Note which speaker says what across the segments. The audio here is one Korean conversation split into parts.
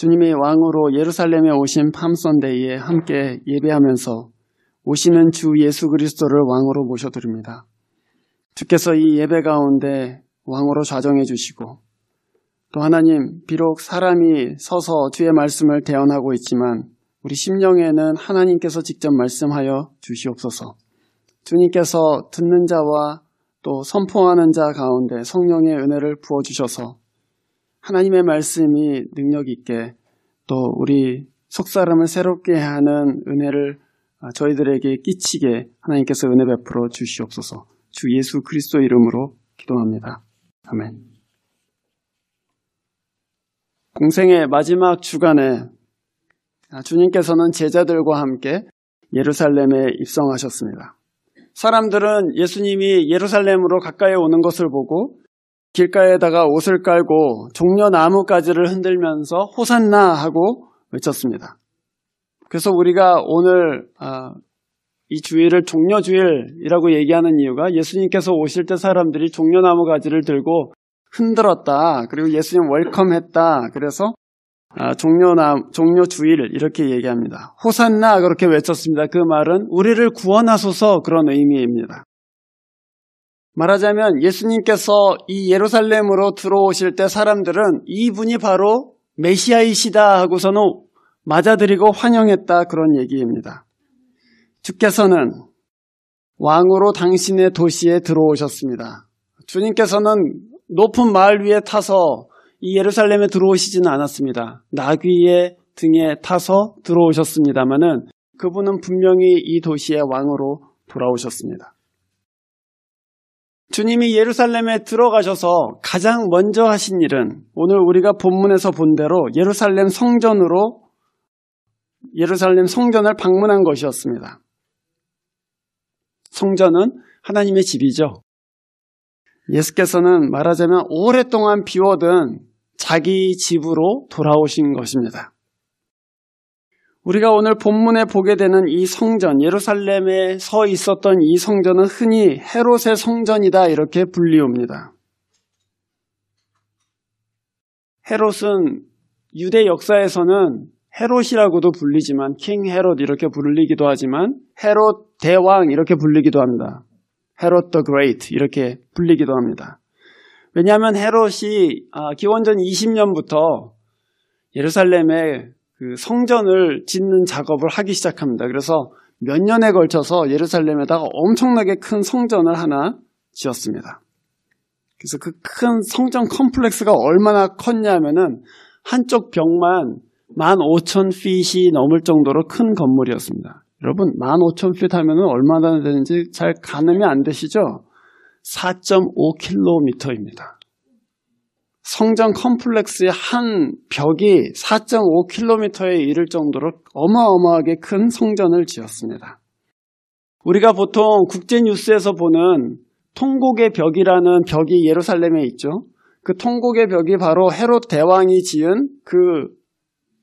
Speaker 1: 주님이 왕으로 예루살렘에 오신 팜선데이에 함께 예배하면서 오시는 주 예수 그리스도를 왕으로 모셔드립니다. 주께서 이 예배 가운데 왕으로 좌정해 주시고 또 하나님, 비록 사람이 서서 주의 말씀을 대언하고 있지만 우리 심령에는 하나님께서 직접 말씀하여 주시옵소서. 주님께서 듣는 자와 또 선포하는 자 가운데 성령의 은혜를 부어주셔서 하나님의 말씀이 능력 있게 또 우리 속사람을 새롭게 하는 은혜를 저희들에게 끼치게 하나님께서 은혜 베풀어 주시옵소서. 주 예수 그리스도 이름으로 기도합니다. 아멘. 공생의 마지막 주간에 주님께서는 제자들과 함께 예루살렘에 입성하셨습니다. 사람들은 예수님이 예루살렘으로 가까이 오는 것을 보고 길가에다가 옷을 깔고 종려 나뭇가지를 흔들면서 호산나 하고 외쳤습니다. 그래서 우리가 오늘 이 주일을 종려주일이라고 얘기하는 이유가 예수님께서 오실 때 사람들이 종려나무가지를 들고 흔들었다. 그리고 예수님 웰컴했다. 그래서 종려주일 이렇게 얘기합니다. 호산나 그렇게 외쳤습니다. 그 말은 우리를 구원하소서 그런 의미입니다. 말하자면 예수님께서 이 예루살렘으로 들어오실 때 사람들은 이분이 바로 메시아이시다 하고서는 맞아들이고 환영했다 그런 얘기입니다. 주께서는 왕으로 당신의 도시에 들어오셨습니다. 주님께서는 높은 마을 위에 타서 이 예루살렘에 들어오시지는 않았습니다. 나귀의 등에 타서 들어오셨습니다마는 그분은 분명히 이 도시의 왕으로 돌아오셨습니다. 주님이 예루살렘에 들어가셔서 가장 먼저 하신 일은 오늘 우리가 본문에서 본 대로 예루살렘 성전을 방문한 것이었습니다. 성전은 하나님의 집이죠. 예수께서는 말하자면 오랫동안 비워둔 자기 집으로 돌아오신 것입니다. 우리가 오늘 본문에 보게 되는 이 성전, 예루살렘에 서 있었던 이 성전은 흔히 헤롯의 성전이다 이렇게 불리웁니다. 헤롯은 유대 역사에서는 헤롯이라고도 불리지만 킹 헤롯 이렇게 불리기도 하지만 헤롯 대왕 이렇게 불리기도 합니다. 헤롯 더 그레이트 이렇게 불리기도 합니다. 왜냐하면 헤롯이 기원전 20년부터 예루살렘에 그 성전을 짓는 작업을 하기 시작합니다. 그래서 몇 년에 걸쳐서 예루살렘에다가 엄청나게 큰 성전을 하나 지었습니다. 그래서 그 큰 성전 컴플렉스가 얼마나 컸냐면은 한쪽 벽만 15,000핏이 넘을 정도로 큰 건물이었습니다. 여러분 15,000핏 하면은 얼마나 되는지 잘 가늠이 안 되시죠? 4.5km입니다. 성전 컴플렉스의 한 벽이 4.5km에 이를 정도로 어마어마하게 큰 성전을 지었습니다. 우리가 보통 국제뉴스에서 보는 통곡의 벽이라는 벽이 예루살렘에 있죠. 그 통곡의 벽이 바로 헤롯 대왕이 지은 그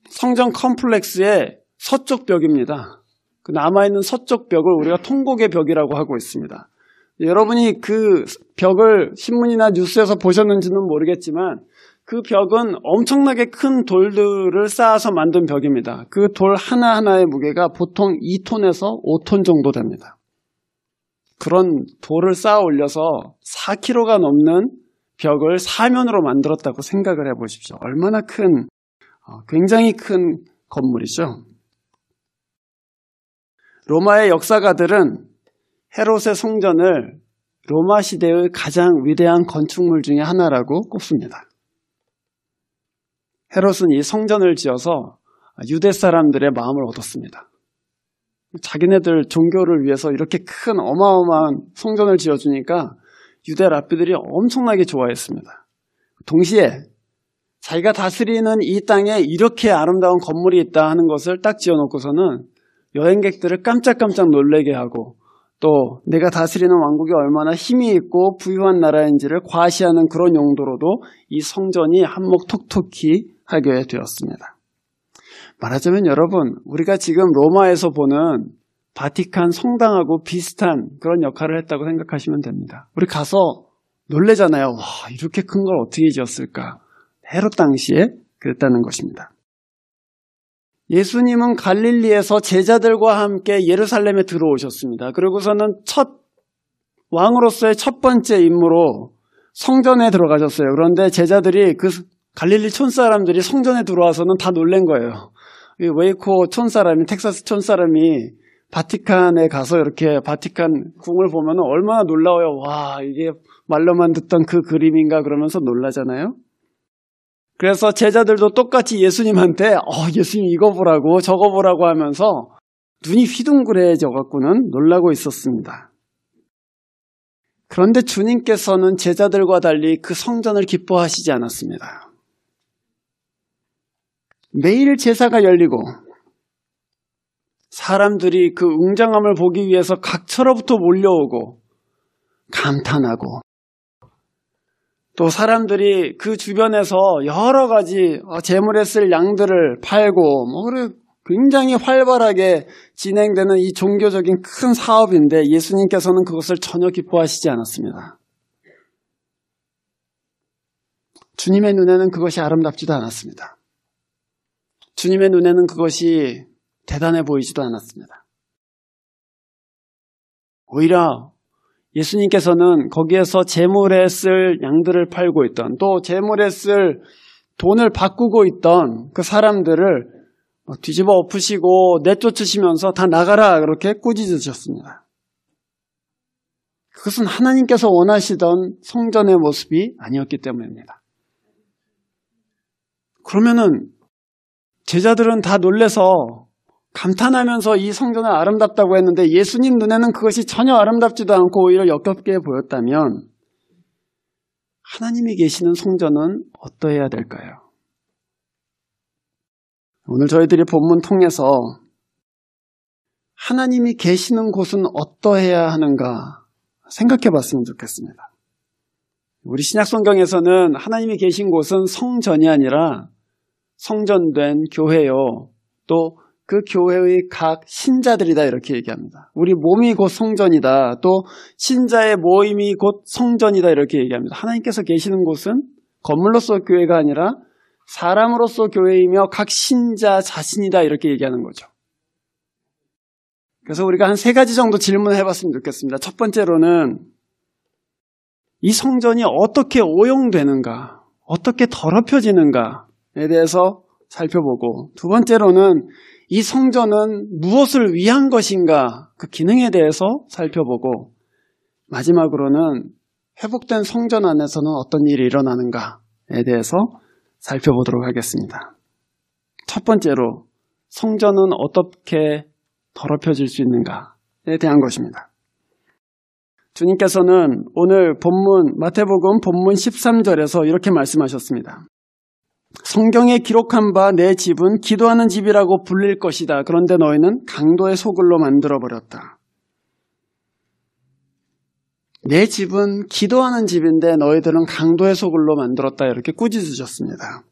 Speaker 1: 성전 컴플렉스의 서쪽 벽입니다. 그 남아있는 서쪽 벽을 우리가 통곡의 벽이라고 하고 있습니다. 여러분이 그 벽을 신문이나 뉴스에서 보셨는지는 모르겠지만 그 벽은 엄청나게 큰 돌들을 쌓아서 만든 벽입니다. 그 돌 하나하나의 무게가 보통 2톤에서 5톤 정도 됩니다. 그런 돌을 쌓아 올려서 4kg가 넘는 벽을 사면으로 만들었다고 생각을 해보십시오. 얼마나 굉장히 큰 건물이죠. 로마의 역사가들은 헤롯의 성전을 로마 시대의 가장 위대한 건축물 중에 하나라고 꼽습니다. 헤롯은 이 성전을 지어서 유대 사람들의 마음을 얻었습니다. 자기네들 종교를 위해서 이렇게 큰 어마어마한 성전을 지어주니까 유대 랍비들이 엄청나게 좋아했습니다. 동시에 자기가 다스리는 이 땅에 이렇게 아름다운 건물이 있다 하는 것을 딱 지어놓고서는 여행객들을 깜짝깜짝 놀라게 하고 또 내가 다스리는 왕국이 얼마나 힘이 있고 부유한 나라인지를 과시하는 그런 용도로도 이 성전이 한몫 톡톡히 하게 되었습니다. 말하자면 여러분, 우리가 지금 로마에서 보는 바티칸 성당하고 비슷한 그런 역할을 했다고 생각하시면 됩니다. 우리 가서 놀래잖아요. 와, 이렇게 큰 걸 어떻게 지었을까? 헤롯 당시에 그랬다는 것입니다. 예수님은 갈릴리에서 제자들과 함께 예루살렘에 들어오셨습니다. 그리고서는 왕으로서의 첫 번째 임무로 성전에 들어가셨어요. 그런데 제자들이 그 갈릴리 촌사람들이 성전에 들어와서는 다 놀란 거예요. 웨이코 촌사람이, 텍사스 촌사람이 바티칸에 가서 이렇게 바티칸 궁을 보면 얼마나 놀라워요. 와, 이게 말로만 듣던 그 그림인가 그러면서 놀라잖아요. 그래서 제자들도 똑같이 예수님한테 예수님 이거 보라고 저거 보라고 하면서 눈이 휘둥그레져 갖고는 놀라고 있었습니다. 그런데 주님께서는 제자들과 달리 그 성전을 기뻐하시지 않았습니다. 매일 제사가 열리고 사람들이 그 웅장함을 보기 위해서 각처로부터 몰려오고 감탄하고 또 사람들이 그 주변에서 여러 가지 제물에 쓸 양들을 팔고 그래 굉장히 활발하게 진행되는 이 종교적인 큰 사업인데 예수님께서는 그것을 전혀 기뻐하시지 않았습니다. 주님의 눈에는 그것이 아름답지도 않았습니다. 주님의 눈에는 그것이 대단해 보이지도 않았습니다. 오히려 예수님께서는 거기에서 제물에 쓸 양들을 팔고 있던 또 제물에 쓸 돈을 바꾸고 있던 그 사람들을 뒤집어 엎으시고 내쫓으시면서 다 나가라 그렇게 꾸짖으셨습니다. 그것은 하나님께서 원하시던 성전의 모습이 아니었기 때문입니다. 그러면은 제자들은 다 놀래서 감탄하면서 이 성전을 아름답다고 했는데 예수님 눈에는 그것이 전혀 아름답지도 않고 오히려 역겹게 보였다면 하나님이 계시는 성전은 어떠해야 될까요? 오늘 저희들이 본문 통해서 하나님이 계시는 곳은 어떠해야 하는가 생각해 봤으면 좋겠습니다. 우리 신약성경에서는 하나님이 계신 곳은 성전이 아니라 성전된 교회요. 또 그 교회의 각 신자들이다 이렇게 얘기합니다. 우리 몸이 곧 성전이다. 또 신자의 모임이 곧 성전이다 이렇게 얘기합니다. 하나님께서 계시는 곳은 건물로서 교회가 아니라 사람으로서 교회이며 각 신자 자신이다 이렇게 얘기하는 거죠. 그래서 우리가 한 3가지 정도 질문을 해봤으면 좋겠습니다. 첫 번째로는 이 성전이 어떻게 오용되는가, 어떻게 더럽혀지는가에 대해서 살펴보고 두 번째로는 이 성전은 무엇을 위한 것인가 그 기능에 대해서 살펴보고 마지막으로는 회복된 성전 안에서는 어떤 일이 일어나는가에 대해서 살펴보도록 하겠습니다. 첫 번째로 성전은 어떻게 더럽혀질 수 있는가에 대한 것입니다. 주님께서는 오늘 본문 마태복음 본문 13절에서 이렇게 말씀하셨습니다. 성경에 기록한 바 내 집은 기도하는 집이라고 불릴 것이다. 그런데 너희는 강도의 소굴로 만들어버렸다. 내 집은 기도하는 집인데 너희들은 강도의 소굴로 만들었다. 이렇게 꾸짖으셨습니다.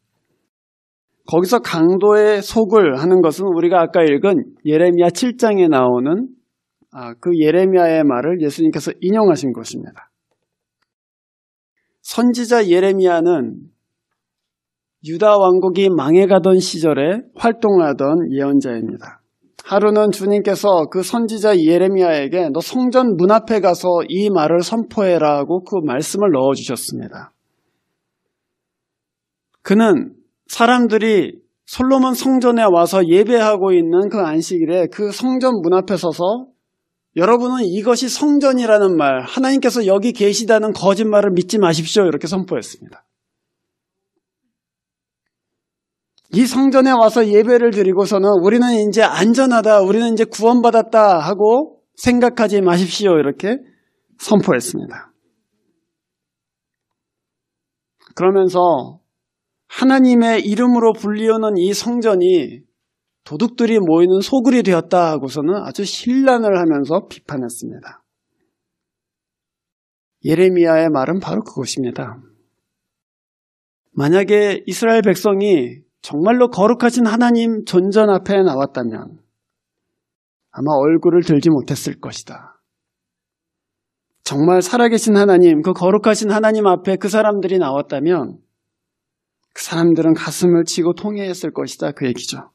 Speaker 1: 거기서 강도의 소굴 하는 것은 우리가 아까 읽은 예레미야 7장에 나오는 그 예레미야의 말을 예수님께서 인용하신 것입니다. 선지자 예레미야는 유다 왕국이 망해가던 시절에 활동하던 예언자입니다. 하루는 주님께서 그 선지자 예레미야에게 너 성전 문 앞에 가서 이 말을 선포해라 하고 그 말씀을 넣어주셨습니다. 그는 사람들이 솔로몬 성전에 와서 예배하고 있는 그 안식일에 그 성전 문 앞에 서서 여러분은 이것이 성전이라는 말, 하나님께서 여기 계시다는 거짓말을 믿지 마십시오. 이렇게 선포했습니다. 이 성전에 와서 예배를 드리고서는 우리는 이제 안전하다, 우리는 이제 구원받았다 하고 생각하지 마십시오. 이렇게 선포했습니다. 그러면서 하나님의 이름으로 불리우는 이 성전이 도둑들이 모이는 소굴이 되었다 하고서는 아주 신란을 하면서 비판했습니다. 예레미야의 말은 바로 그것입니다. 만약에 이스라엘 백성이 정말로 거룩하신 하나님 존전 앞에 나왔다면 아마 얼굴을 들지 못했을 것이다. 정말 살아계신 하나님, 그 거룩하신 하나님 앞에 그 사람들이 나왔다면 그 사람들은 가슴을 치고 통회했을 것이다. 그 얘기죠.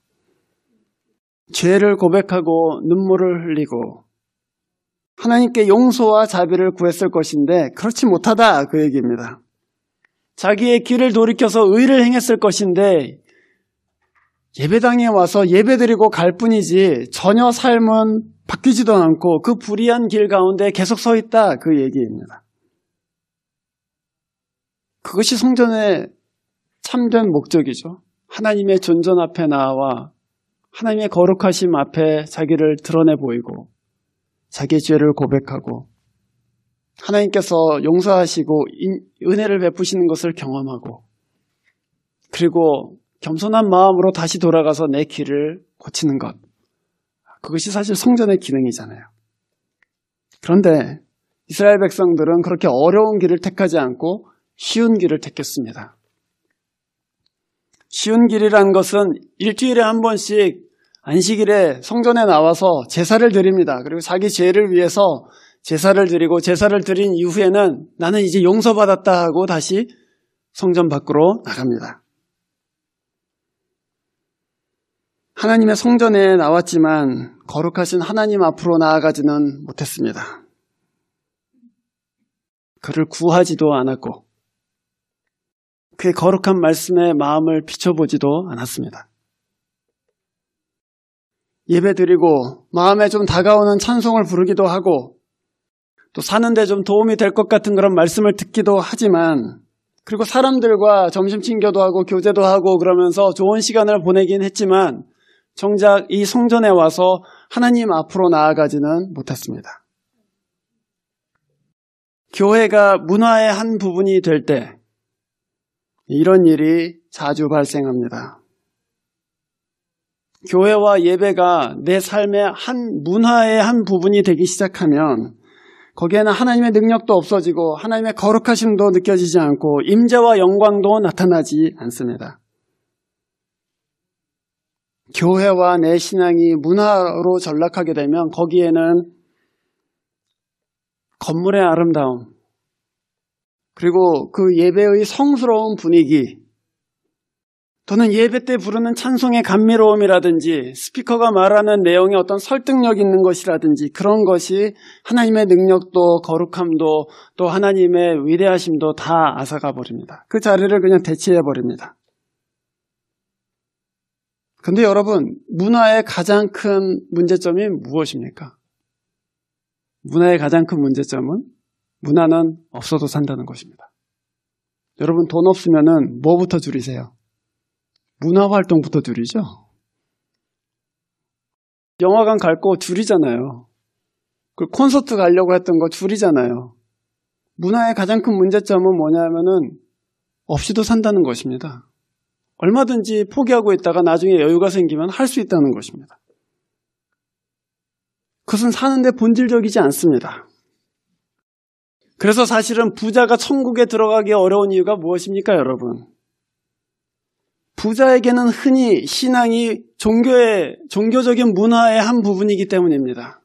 Speaker 1: 죄를 고백하고 눈물을 흘리고 하나님께 용서와 자비를 구했을 것인데 그렇지 못하다, 그 얘기입니다. 자기의 길을 돌이켜서 의를 행했을 것인데 예배당에 와서 예배드리고 갈 뿐이지 전혀 삶은 바뀌지도 않고 그 불의한 길 가운데 계속 서 있다, 그 얘기입니다. 그것이 성전의 참된 목적이죠. 하나님의 존전 앞에 나와 하나님의 거룩하심 앞에 자기를 드러내 보이고 자기의 죄를 고백하고 하나님께서 용서하시고 은혜를 베푸시는 것을 경험하고 그리고 겸손한 마음으로 다시 돌아가서 내 길을 고치는 것, 그것이 사실 성전의 기능이잖아요. 그런데 이스라엘 백성들은 그렇게 어려운 길을 택하지 않고 쉬운 길을 택했습니다. 쉬운 길이란 것은 일주일에 한 번씩 안식일에 성전에 나와서 제사를 드립니다. 그리고 자기 죄를 위해서 제사를 드리고 제사를 드린 이후에는 나는 이제 용서받았다 하고 다시 성전 밖으로 나갑니다. 하나님의 성전에 나왔지만 거룩하신 하나님 앞으로 나아가지는 못했습니다. 그를 구하지도 않았고 그의 거룩한 말씀에 마음을 비춰보지도 않았습니다. 예배드리고 마음에 좀 다가오는 찬송을 부르기도 하고 또 사는데 좀 도움이 될 것 같은 그런 말씀을 듣기도 하지만 그리고 사람들과 점심 친교도 하고 교제도 하고 그러면서 좋은 시간을 보내긴 했지만 정작 이 성전에 와서 하나님 앞으로 나아가지는 못했습니다. 교회가 문화의 한 부분이 될 때 이런 일이 자주 발생합니다. 교회와 예배가 내 삶의 문화의 한 부분이 되기 시작하면 거기에는 하나님의 능력도 없어지고 하나님의 거룩하심도 느껴지지 않고 임재와 영광도 나타나지 않습니다. 교회와 내 신앙이 문화로 전락하게 되면 거기에는 건물의 아름다움, 그리고 그 예배의 성스러운 분위기, 또는 예배 때 부르는 찬송의 감미로움이라든지 스피커가 말하는 내용에 어떤 설득력 있는 것이라든지 그런 것이 하나님의 능력도 거룩함도 또 하나님의 위대하심도 다 앗아가 버립니다. 그 자리를 그냥 대체해 버립니다. 그런데 여러분, 문화의 가장 큰 문제점이 무엇입니까? 문화의 가장 큰 문제점은 문화는 없어도 산다는 것입니다. 여러분, 돈 없으면은 뭐부터 줄이세요? 문화활동부터 줄이죠? 영화관 갈 거 줄이잖아요. 그 콘서트 가려고 했던 거 줄이잖아요. 문화의 가장 큰 문제점은 뭐냐면은 없이도 산다는 것입니다. 얼마든지 포기하고 있다가 나중에 여유가 생기면 할 수 있다는 것입니다. 그것은 사는데 본질적이지 않습니다. 그래서 사실은 부자가 천국에 들어가기 어려운 이유가 무엇입니까, 여러분? 부자에게는 흔히 신앙이 종교적인 문화의 한 부분이기 때문입니다.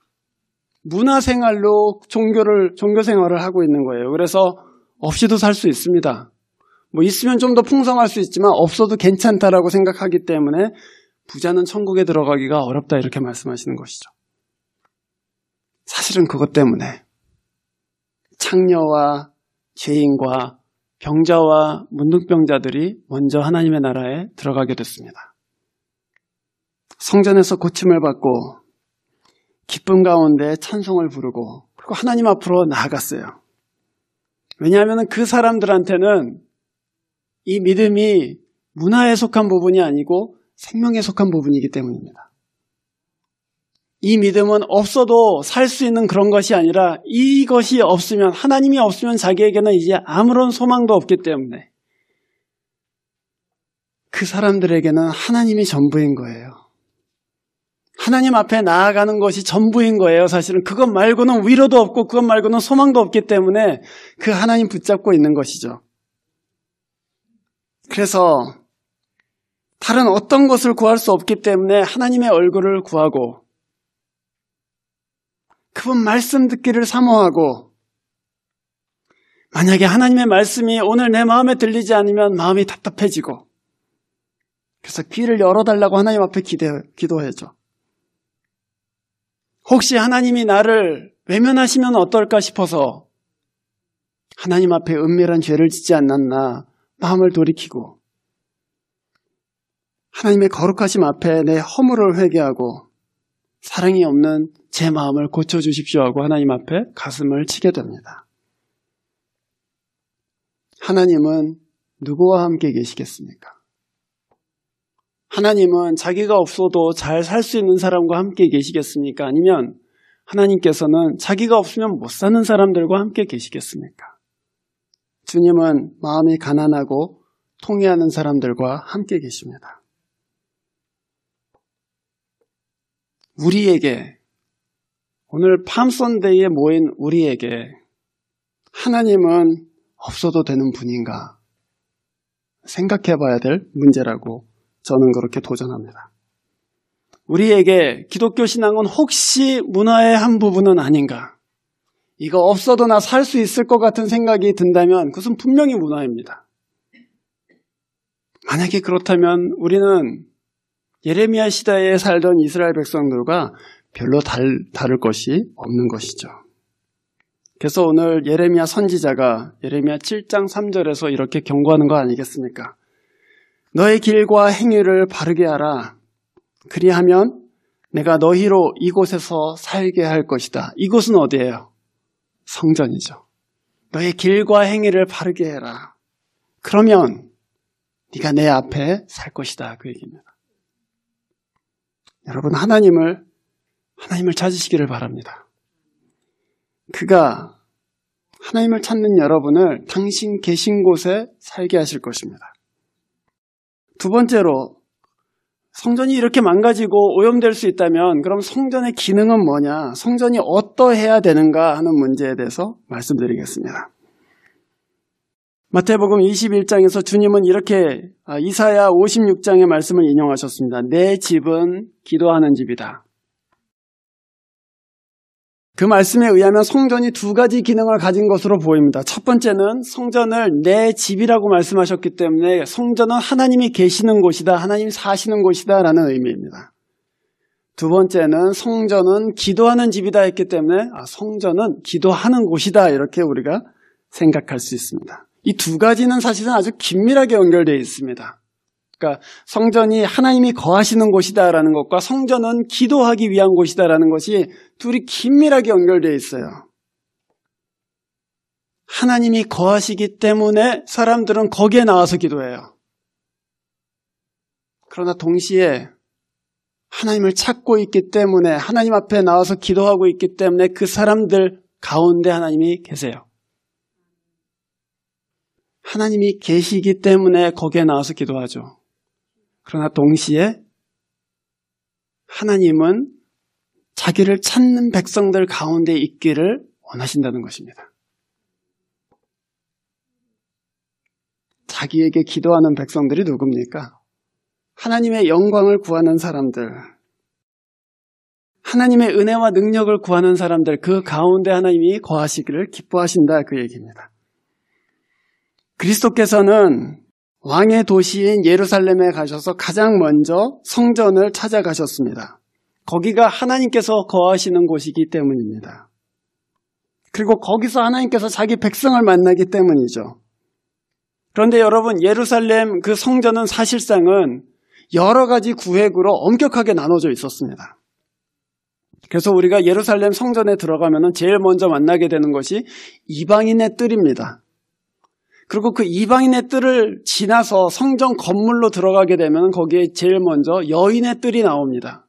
Speaker 1: 문화생활로 종교 생활을 하고 있는 거예요. 그래서 없이도 살 수 있습니다. 뭐 있으면 좀 더 풍성할 수 있지만 없어도 괜찮다라고 생각하기 때문에 부자는 천국에 들어가기가 어렵다 이렇게 말씀하시는 것이죠. 사실은 그것 때문에 창녀와 죄인과 병자와 문둥병자들이 먼저 하나님의 나라에 들어가게 됐습니다. 성전에서 고침을 받고 기쁨 가운데 찬송을 부르고 그리고 하나님 앞으로 나아갔어요. 왜냐하면 그 사람들한테는 이 믿음이 문화에 속한 부분이 아니고 생명에 속한 부분이기 때문입니다. 이 믿음은 없어도 살 수 있는 그런 것이 아니라 이것이 없으면, 하나님이 없으면 자기에게는 이제 아무런 소망도 없기 때문에 그 사람들에게는 하나님이 전부인 거예요. 하나님 앞에 나아가는 것이 전부인 거예요. 사실은 그것 말고는 위로도 없고 그것 말고는 소망도 없기 때문에 그 하나님 붙잡고 있는 것이죠. 그래서 다른 어떤 것을 구할 수 없기 때문에 하나님의 얼굴을 구하고 그분 말씀 듣기를 사모하고 만약에 하나님의 말씀이 오늘 내 마음에 들리지 않으면 마음이 답답해지고 그래서 귀를 열어달라고 하나님 앞에 기도해죠. 혹시 하나님이 나를 외면하시면 어떨까 싶어서 하나님 앞에 은밀한 죄를 짓지 않았나 마음을 돌이키고 하나님의 거룩하심 앞에 내 허물을 회개하고 사랑이 없는 제 마음을 고쳐주십시오 하고 하나님 앞에 가슴을 치게 됩니다. 하나님은 누구와 함께 계시겠습니까? 하나님은 자기가 없어도 잘 살 수 있는 사람과 함께 계시겠습니까? 아니면 하나님께서는 자기가 없으면 못 사는 사람들과 함께 계시겠습니까? 주님은 마음이 가난하고 통회하는 사람들과 함께 계십니다. 우리에게, 오늘 팜선데이에 모인 우리에게 하나님은 없어도 되는 분인가 생각해 봐야 될 문제라고 저는 그렇게 도전합니다. 우리에게 기독교 신앙은 혹시 문화의 한 부분은 아닌가? 이거 없어도 나 살 수 있을 것 같은 생각이 든다면 그것은 분명히 문화입니다. 만약에 그렇다면 우리는 예레미야 시대에 살던 이스라엘 백성들과 별로 다를 것이 없는 것이죠. 그래서 오늘 예레미야 선지자가 예레미야 7장 3절에서 이렇게 경고하는 거 아니겠습니까? 너의 길과 행위를 바르게 하라. 그리하면 내가 너희로 이곳에서 살게 할 것이다. 이곳은 어디예요? 성전이죠. 너의 길과 행위를 바르게 해라. 그러면 네가 내 앞에 살 것이다. 그 얘기입니다. 여러분 하나님을 찾으시기를 바랍니다. 그가 하나님을 찾는 여러분을 당신 계신 곳에 살게 하실 것입니다. 두 번째로 성전이 이렇게 망가지고 오염될 수 있다면 그럼 성전의 기능은 뭐냐? 성전이 어떠해야 되는가 하는 문제에 대해서 말씀드리겠습니다. 마태복음 21장에서 주님은 이렇게 이사야 56장의 말씀을 인용하셨습니다. 내 집은 기도하는 집이다. 그 말씀에 의하면 성전이 두 가지 기능을 가진 것으로 보입니다. 첫 번째는 성전을 내 집이라고 말씀하셨기 때문에 성전은 하나님이 계시는 곳이다, 하나님이 사시는 곳이다 라는 의미입니다. 두 번째는 성전은 기도하는 집이다 했기 때문에 성전은 기도하는 곳이다 이렇게 우리가 생각할 수 있습니다. 이 두 가지는 사실은 아주 긴밀하게 연결되어 있습니다. 그러니까 성전이 하나님이 거하시는 곳이다라는 것과 성전은 기도하기 위한 곳이다라는 것이 둘이 긴밀하게 연결되어 있어요. 하나님이 거하시기 때문에 사람들은 거기에 나와서 기도해요. 그러나 동시에 하나님을 찾고 있기 때문에 하나님 앞에 나와서 기도하고 있기 때문에 그 사람들 가운데 하나님이 계세요. 하나님이 계시기 때문에 거기에 나와서 기도하죠. 그러나 동시에 하나님은 자기를 찾는 백성들 가운데 있기를 원하신다는 것입니다. 자기에게 기도하는 백성들이 누굽니까? 하나님의 영광을 구하는 사람들, 하나님의 은혜와 능력을 구하는 사람들, 그 가운데 하나님이 거하시기를 기뻐하신다 그 얘기입니다. 그리스도께서는 왕의 도시인 예루살렘에 가셔서 가장 먼저 성전을 찾아가셨습니다. 거기가 하나님께서 거하시는 곳이기 때문입니다. 그리고 거기서 하나님께서 자기 백성을 만나기 때문이죠. 그런데 여러분, 예루살렘 그 성전은 사실상은 여러 가지 구획으로 엄격하게 나눠져 있었습니다. 그래서 우리가 예루살렘 성전에 들어가면 제일 먼저 만나게 되는 것이 이방인의 뜰입니다. 그리고 그 이방인의 뜰을 지나서 성전 건물로 들어가게 되면 거기에 제일 먼저 여인의 뜰이 나옵니다.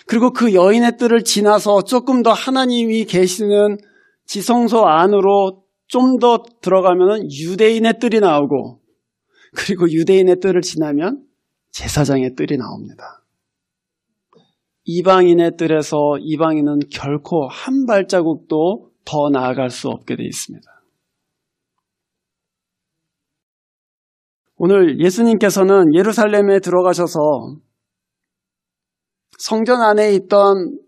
Speaker 1: 그리고 그 여인의 뜰을 지나서 조금 더 하나님이 계시는 지성소 안으로 좀 더 들어가면 유대인의 뜰이 나오고, 그리고 유대인의 뜰을 지나면 제사장의 뜰이 나옵니다. 이방인의 뜰에서 이방인은 결코 한 발자국도 더 나아갈 수 없게 되어 있습니다. 오늘 예수님께서는 예루살렘에 들어가셔서 성전 안에 있던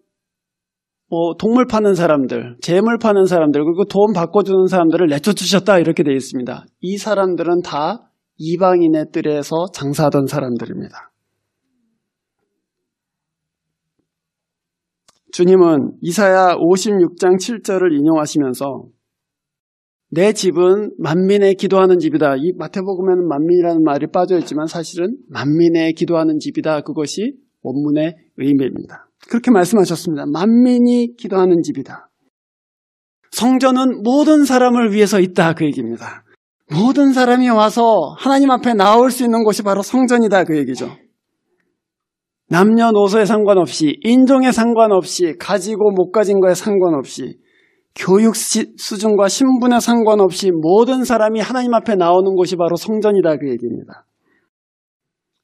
Speaker 1: 동물 파는 사람들, 재물 파는 사람들, 그리고 돈 바꿔주는 사람들을 내쫓으셨다 이렇게 되어 있습니다. 이 사람들은 다 이방인의 뜰에서 장사하던 사람들입니다. 주님은 이사야 56장 7절을 인용하시면서 내 집은 만민의 기도하는 집이다. 이 마태복음에는 만민이라는 말이 빠져있지만 사실은 만민의 기도하는 집이다. 그것이 원문의 의미입니다. 그렇게 말씀하셨습니다. 만민이 기도하는 집이다. 성전은 모든 사람을 위해서 있다. 그 얘기입니다. 모든 사람이 와서 하나님 앞에 나올 수 있는 곳이 바로 성전이다. 그 얘기죠. 남녀노소에 상관없이, 인종에 상관없이, 가지고 못 가진 거에 상관없이, 교육 수준과 신분에 상관없이 모든 사람이 하나님 앞에 나오는 곳이 바로 성전이다. 그 얘기입니다.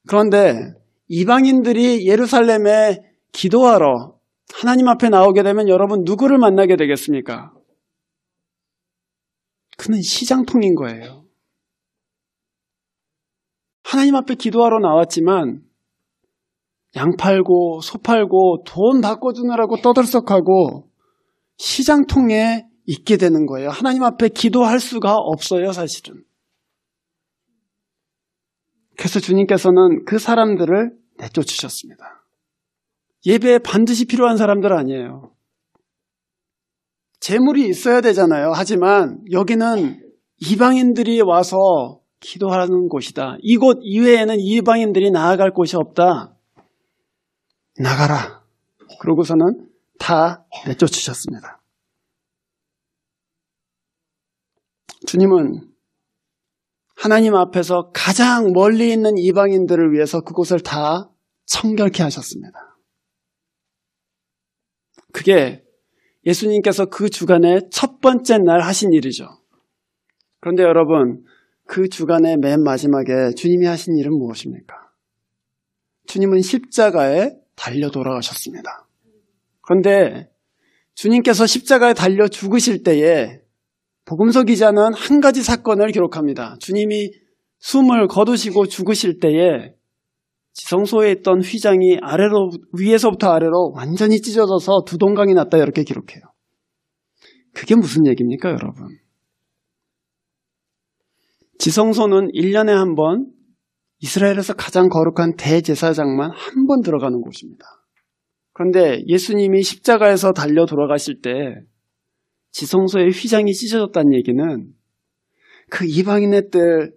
Speaker 1: 그런데 이방인들이 예루살렘에 기도하러 하나님 앞에 나오게 되면 여러분 누구를 만나게 되겠습니까? 그는 시장통인 거예요. 하나님 앞에 기도하러 나왔지만 양 팔고 소 팔고 돈 바꿔주느라고 떠들썩하고 시장통에 있게 되는 거예요. 하나님 앞에 기도할 수가 없어요, 사실은. 그래서 주님께서는 그 사람들을 내쫓으셨습니다. 예배에 반드시 필요한 사람들 아니에요. 재물이 있어야 되잖아요. 하지만 여기는 이방인들이 와서 기도하는 곳이다. 이곳 이외에는 이방인들이 나아갈 곳이 없다. 나가라. 그러고서는 다 내쫓으셨습니다. 주님은 하나님 앞에서 가장 멀리 있는 이방인들을 위해서 그곳을 다 청결케 하셨습니다. 그게 예수님께서 그 주간의 첫 번째 날 하신 일이죠. 그런데 여러분, 그 주간의 맨 마지막에 주님이 하신 일은 무엇입니까? 주님은 십자가에 달려 돌아가셨습니다. 그런데 주님께서 십자가에 달려 죽으실 때에 복음서 기자는 한 가지 사건을 기록합니다. 주님이 숨을 거두시고 죽으실 때에 지성소에 있던 휘장이 위에서부터 아래로 완전히 찢어져서 두 동강이 났다 이렇게 기록해요. 그게 무슨 얘기입니까, 여러분? 지성소는 1년에 한 번 이스라엘에서 가장 거룩한 대제사장만 한 번 들어가는 곳입니다. 그런데 예수님이 십자가에서 달려 돌아가실 때 지성소의 휘장이 찢어졌다는 얘기는 그 이방인의 뜰,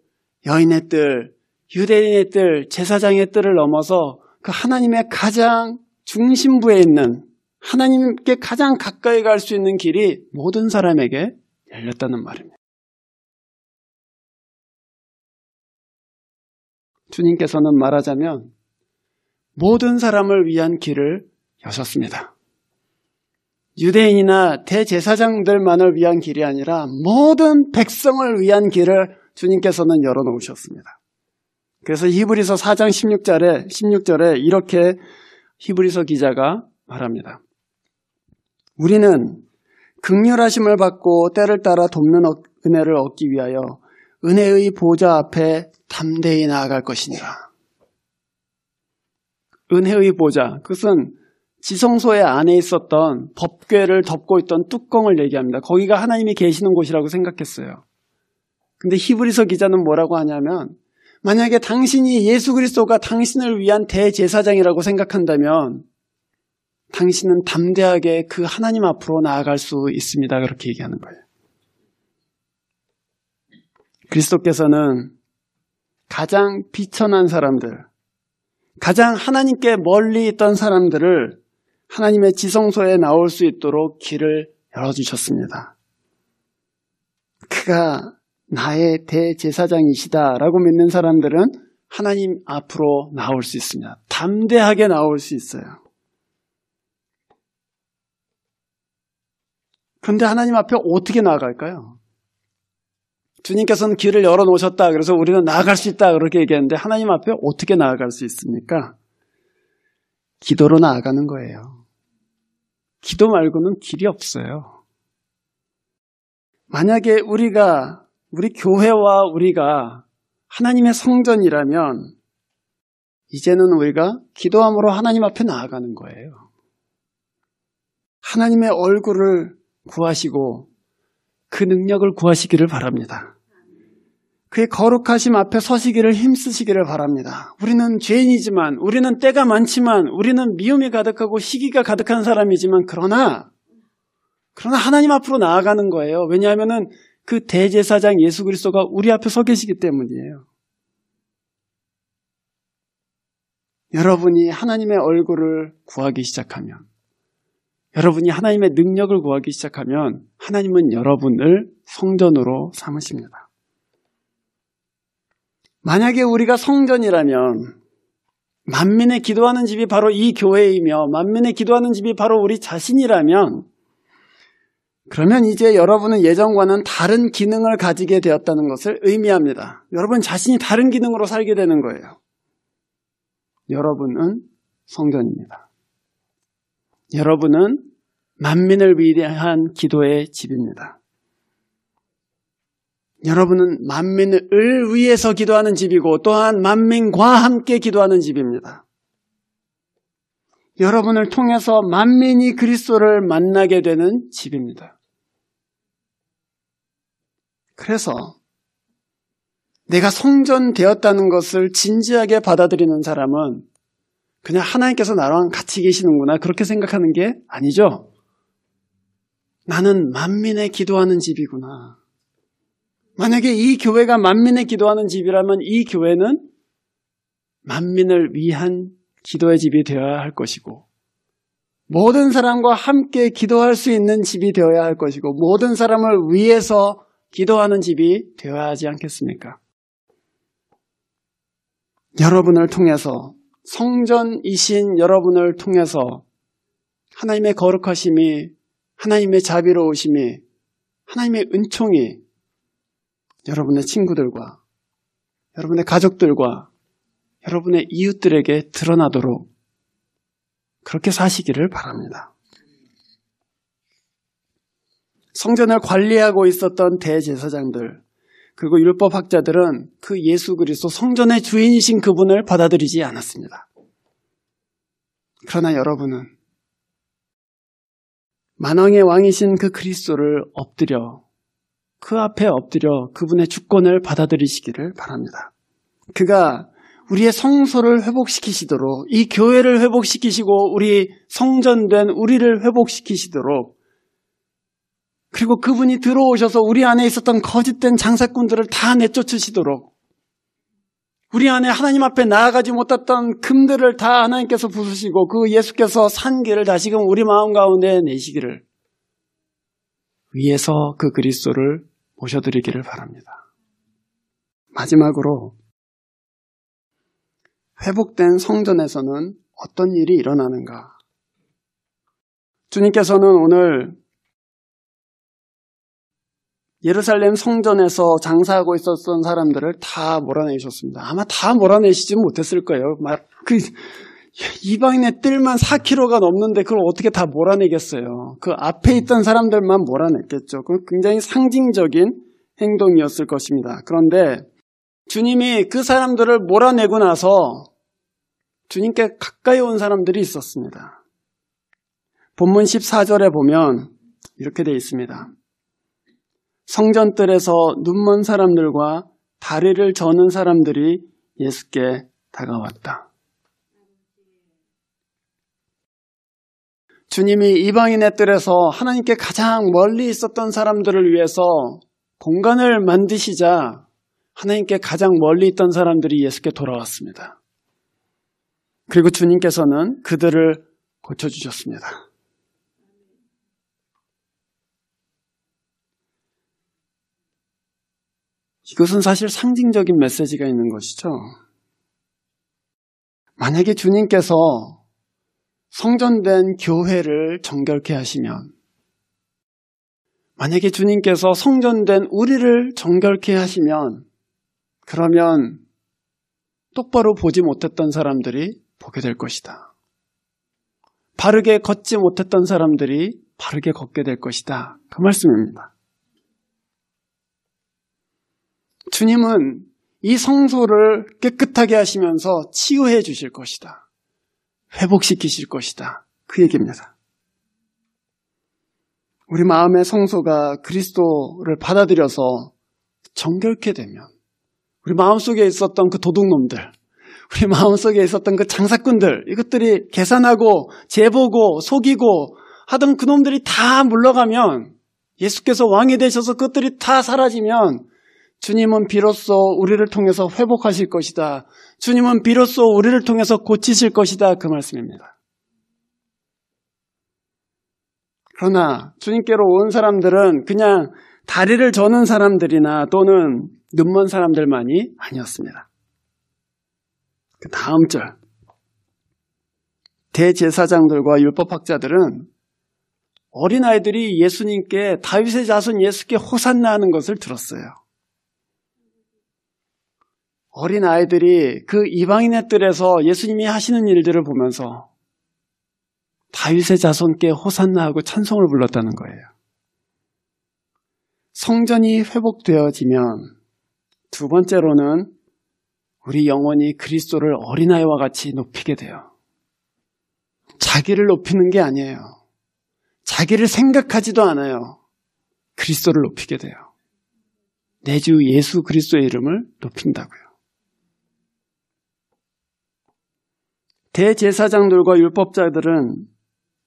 Speaker 1: 여인의 뜰, 유대인의 뜰, 제사장의 뜰을 넘어서 그 하나님의 가장 중심부에 있는 하나님께 가장 가까이 갈 수 있는 길이 모든 사람에게 열렸다는 말입니다. 주님께서는 말하자면 모든 사람을 위한 길을 여셨습니다. 유대인이나 대제사장들만을 위한 길이 아니라 모든 백성을 위한 길을 주님께서는 열어놓으셨습니다. 그래서 히브리서 4장 16절에 이렇게 히브리서 기자가 말합니다. 우리는 긍휼하심을 받고 때를 따라 돕는 은혜를 얻기 위하여 은혜의 보좌 앞에 담대히 나아갈 것이니라. 은혜의 보좌, 그것은 지성소의 안에 있었던 법궤를 덮고 있던 뚜껑을 얘기합니다. 거기가 하나님이 계시는 곳이라고 생각했어요. 근데 히브리서 기자는 뭐라고 하냐면 만약에 당신이 예수 그리스도가 당신을 위한 대제사장이라고 생각한다면 당신은 담대하게 그 하나님 앞으로 나아갈 수 있습니다. 그렇게 얘기하는 거예요. 그리스도께서는 가장 비천한 사람들, 가장 하나님께 멀리 있던 사람들을 하나님의 지성소에 나올 수 있도록 길을 열어주셨습니다. 그가 나의 대제사장이시다라고 믿는 사람들은 하나님 앞으로 나올 수 있습니다. 담대하게 나올 수 있어요. 그런데 하나님 앞에 어떻게 나아갈까요? 주님께서는 길을 열어놓으셨다. 그래서 우리는 나아갈 수 있다. 그렇게 얘기했는데 하나님 앞에 어떻게 나아갈 수 있습니까? 기도로 나아가는 거예요. 기도 말고는 길이 없어요. 만약에 우리 교회와 우리가 하나님의 성전이라면 이제는 우리가 기도함으로 하나님 앞에 나아가는 거예요. 하나님의 얼굴을 구하시고 그 능력을 구하시기를 바랍니다. 그의 거룩하심 앞에 서시기를 힘쓰시기를 바랍니다. 우리는 죄인이지만, 우리는 때가 많지만, 우리는 미움이 가득하고 시기가 가득한 사람이지만, 그러나 하나님 앞으로 나아가는 거예요. 왜냐하면 그 대제사장 예수 그리스도가 우리 앞에 서 계시기 때문이에요. 여러분이 하나님의 얼굴을 구하기 시작하면, 여러분이 하나님의 능력을 구하기 시작하면 하나님은 여러분을 성전으로 삼으십니다. 만약에 우리가 성전이라면, 만민의 기도하는 집이 바로 이 교회이며 만민의 기도하는 집이 바로 우리 자신이라면, 그러면 이제 여러분은 예전과는 다른 기능을 가지게 되었다는 것을 의미합니다. 여러분 자신이 다른 기능으로 살게 되는 거예요. 여러분은 성전입니다. 여러분은 만민을 위한 기도의 집입니다. 여러분은 만민을 위해서 기도하는 집이고 또한 만민과 함께 기도하는 집입니다. 여러분을 통해서 만민이 그리스도를 만나게 되는 집입니다. 그래서 내가 성전되었다는 것을 진지하게 받아들이는 사람은 그냥 하나님께서 나랑 같이 계시는구나 그렇게 생각하는 게 아니죠. 나는 만민의 기도하는 집이구나. 만약에 이 교회가 만민의 기도하는 집이라면 이 교회는 만민을 위한 기도의 집이 되어야 할 것이고 모든 사람과 함께 기도할 수 있는 집이 되어야 할 것이고 모든 사람을 위해서 기도하는 집이 되어야 하지 않겠습니까? 여러분을 통해서 성전이신 여러분을 통해서 하나님의 거룩하심이 하나님의 자비로우심이 하나님의 은총이 여러분의 친구들과 여러분의 가족들과 여러분의 이웃들에게 드러나도록 그렇게 사시기를 바랍니다. 성전을 관리하고 있었던 대제사장들 그리고 율법학자들은 그 예수 그리스도 성전의 주인이신 그분을 받아들이지 않았습니다. 그러나 여러분은 만왕의 왕이신 그 그리스도를 그 앞에 엎드려 그분의 주권을 받아들이시기를 바랍니다. 그가 우리의 성소를 회복시키시도록 이 교회를 회복시키시고 우리 성전된 우리를 회복시키시도록 그리고 그분이 들어오셔서 우리 안에 있었던 거짓된 장사꾼들을 다 내쫓으시도록 우리 안에 하나님 앞에 나아가지 못했던 금들을 다 하나님께서 부수시고 그 예수께서 산 길을 다시금 우리 마음 가운데 내시기를 위해서 그 그리스도를 모셔드리기를 바랍니다. 마지막으로 회복된 성전에서는 어떤 일이 일어나는가? 주님께서는 오늘 예루살렘 성전에서 장사하고 있었던 사람들을 다 몰아내셨습니다. 아마 다 몰아내시지 못했을 거예요. 이방인의 뜰만 4km가 넘는데 그걸 어떻게 다 몰아내겠어요. 그 앞에 있던 사람들만 몰아냈겠죠. 그건 굉장히 상징적인 행동이었을 것입니다. 그런데 주님이 그 사람들을 몰아내고 나서 주님께 가까이 온 사람들이 있었습니다. 본문 14절에 보면 이렇게 되어 있습니다. 성전뜰에서 눈먼 사람들과 다리를 저는 사람들이 예수께 다가왔다. 주님이 이방인의 뜰에서 하나님께 가장 멀리 있었던 사람들을 위해서 공간을 만드시자 하나님께 가장 멀리 있던 사람들이 예수께 돌아왔습니다. 그리고 주님께서는 그들을 고쳐주셨습니다. 이것은 사실 상징적인 메시지가 있는 것이죠. 만약에 주님께서 성전된 교회를 정결케 하시면, 만약에 주님께서 성전된 우리를 정결케 하시면, 그러면 똑바로 보지 못했던 사람들이 보게 될 것이다. 바르게 걷지 못했던 사람들이 바르게 걷게 될 것이다. 그 말씀입니다. 주님은 이 성소를 깨끗하게 하시면서 치유해 주실 것이다. 회복시키실 것이다. 그 얘기입니다. 우리 마음의 성소가 그리스도를 받아들여서 정결케 되면 우리 마음속에 있었던 그 도둑놈들, 우리 마음속에 있었던 그 장사꾼들, 이것들이 계산하고 재보고 속이고 하던 그놈들이 다 물러가면, 예수께서 왕이 되셔서 그것들이 다 사라지면 주님은 비로소 우리를 통해서 회복하실 것이다. 주님은 비로소 우리를 통해서 고치실 것이다. 그 말씀입니다. 그러나 주님께로 온 사람들은 그냥 다리를 저는 사람들이나 또는 눈먼 사람들만이 아니었습니다. 그 다음 절, 대제사장들과 율법학자들은 어린아이들이 예수님께, 다윗의 자손 예수께 호산나 하는 것을 들었어요. 어린아이들이 그 이방인의 뜰에서 예수님이 하시는 일들을 보면서 다윗의 자손께 호산나 하고 찬송을 불렀다는 거예요. 성전이 회복되어지면 두 번째로는 우리 영혼이 그리스도를 어린아이와 같이 높이게 돼요. 자기를 높이는 게 아니에요. 자기를 생각하지도 않아요. 그리스도를 높이게 돼요. 내 주 예수 그리스도의 이름을 높인다고요. 대제사장들과 율법자들은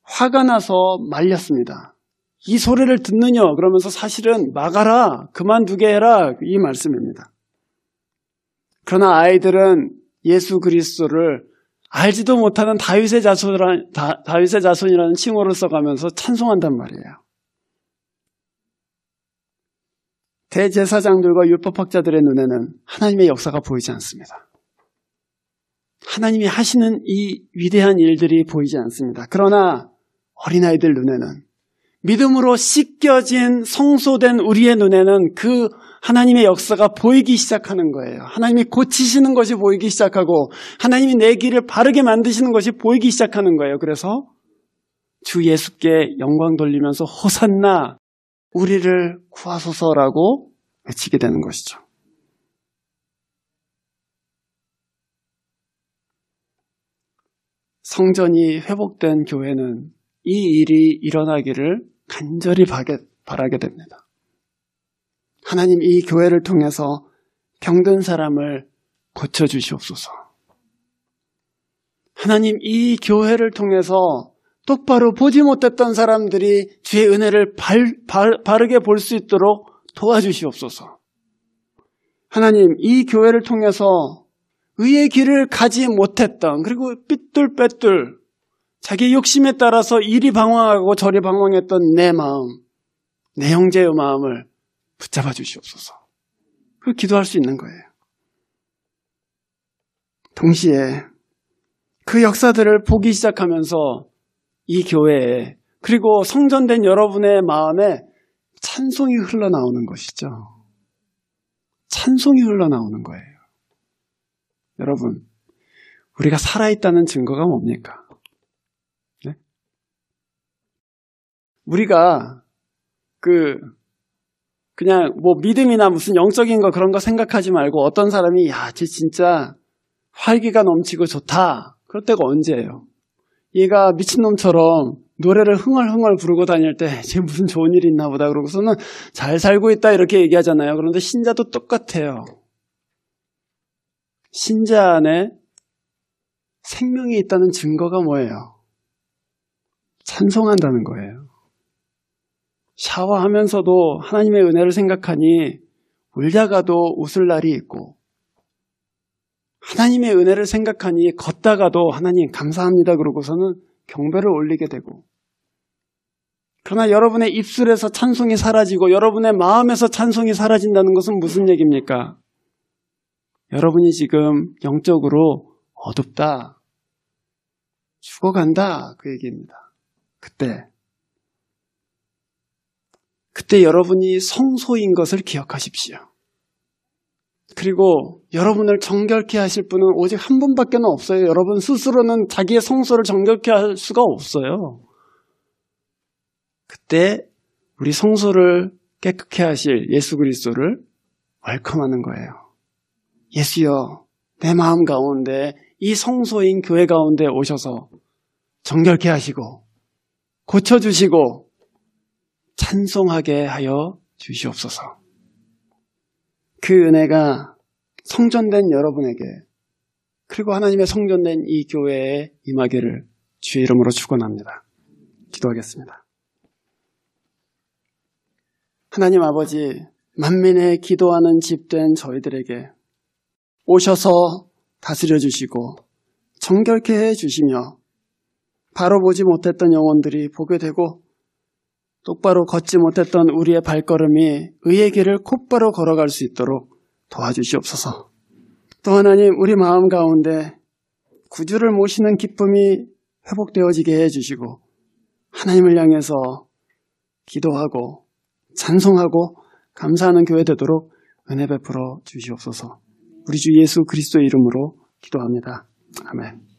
Speaker 1: 화가 나서 말렸습니다. 이 소리를 듣느냐 그러면서 사실은 막아라, 그만두게 해라, 이 말씀입니다. 그러나 아이들은 예수 그리스도를 알지도 못하는 다윗의 자손이라는 칭호를 써가면서 찬송한단 말이에요. 대제사장들과 율법학자들의 눈에는 하나님의 역사가 보이지 않습니다. 하나님이 하시는 이 위대한 일들이 보이지 않습니다. 그러나 어린아이들 눈에는, 믿음으로 씻겨진 성소된 우리의 눈에는 그 하나님의 역사가 보이기 시작하는 거예요. 하나님이 고치시는 것이 보이기 시작하고 하나님이 내 길을 바르게 만드시는 것이 보이기 시작하는 거예요. 그래서 주 예수께 영광 돌리면서 호산나, 우리를 구하소서라고 외치게 되는 것이죠. 성전이 회복된 교회는 이 일이 일어나기를 간절히 바라게 됩니다. 하나님, 이 교회를 통해서 병든 사람을 고쳐주시옵소서. 하나님, 이 교회를 통해서 똑바로 보지 못했던 사람들이 주의 은혜를 바르게 볼 수 있도록 도와주시옵소서. 하나님, 이 교회를 통해서 의의 길을 가지 못했던, 그리고 삐뚤빼뚤 자기 욕심에 따라서 이리 방황하고 저리 방황했던 내 마음, 내 형제의 마음을 붙잡아 주시옵소서. 그 기도할 수 있는 거예요. 동시에 그 역사들을 보기 시작하면서 이 교회에, 그리고 성전된 여러분의 마음에 찬송이 흘러나오는 것이죠. 찬송이 흘러나오는 거예요. 여러분, 우리가 살아있다는 증거가 뭡니까? 네? 우리가 그냥 뭐 믿음이나 무슨 영적인 거 그런 거 생각하지 말고, 어떤 사람이 쟤 진짜 활기가 넘치고 좋다, 그럴 때가 언제예요? 얘가 미친놈처럼 노래를 흥얼흥얼 부르고 다닐 때 쟤 무슨 좋은 일이 있나 보다 그러고서는 잘 살고 있다 이렇게 얘기하잖아요. 그런데 신자도 똑같아요. 신자 안에 생명이 있다는 증거가 뭐예요? 찬송한다는 거예요. 샤워하면서도 하나님의 은혜를 생각하니 울다가도 웃을 날이 있고, 하나님의 은혜를 생각하니 걷다가도 하나님 감사합니다 그러고서는 경배를 올리게 되고, 그러나 여러분의 입술에서 찬송이 사라지고 여러분의 마음에서 찬송이 사라진다는 것은 무슨 얘기입니까? 여러분이 지금 영적으로 어둡다, 죽어간다, 그 얘기입니다. 그때 여러분이 성소인 것을 기억하십시오. 그리고 여러분을 정결케 하실 분은 오직 한 분밖에 없어요. 여러분 스스로는 자기의 성소를 정결케 할 수가 없어요. 그때 우리 성소를 깨끗게 하실 예수 그리스도를 웰컴하는 거예요. 예수여, 내 마음 가운데 이 성소인 교회 가운데 오셔서 정결케 하시고 고쳐주시고 찬송하게 하여 주시옵소서. 그 은혜가 성전된 여러분에게 그리고 하나님의 성전된 이 교회에 임하기를 주의 이름으로 축원합니다. 기도하겠습니다. 하나님 아버지, 만민의 기도하는 집된 저희들에게 오셔서 다스려 주시고 정결케 해 주시며 바로 보지 못했던 영혼들이 보게 되고 똑바로 걷지 못했던 우리의 발걸음이 의의 길을 곧바로 걸어갈 수 있도록 도와주시옵소서. 또 하나님, 우리 마음 가운데 구주를 모시는 기쁨이 회복되어지게 해주시고 하나님을 향해서 기도하고 찬송하고 감사하는 교회 되도록 은혜 베풀어 주시옵소서. 우리 주 예수 그리스도의 이름으로 기도합니다. 아멘.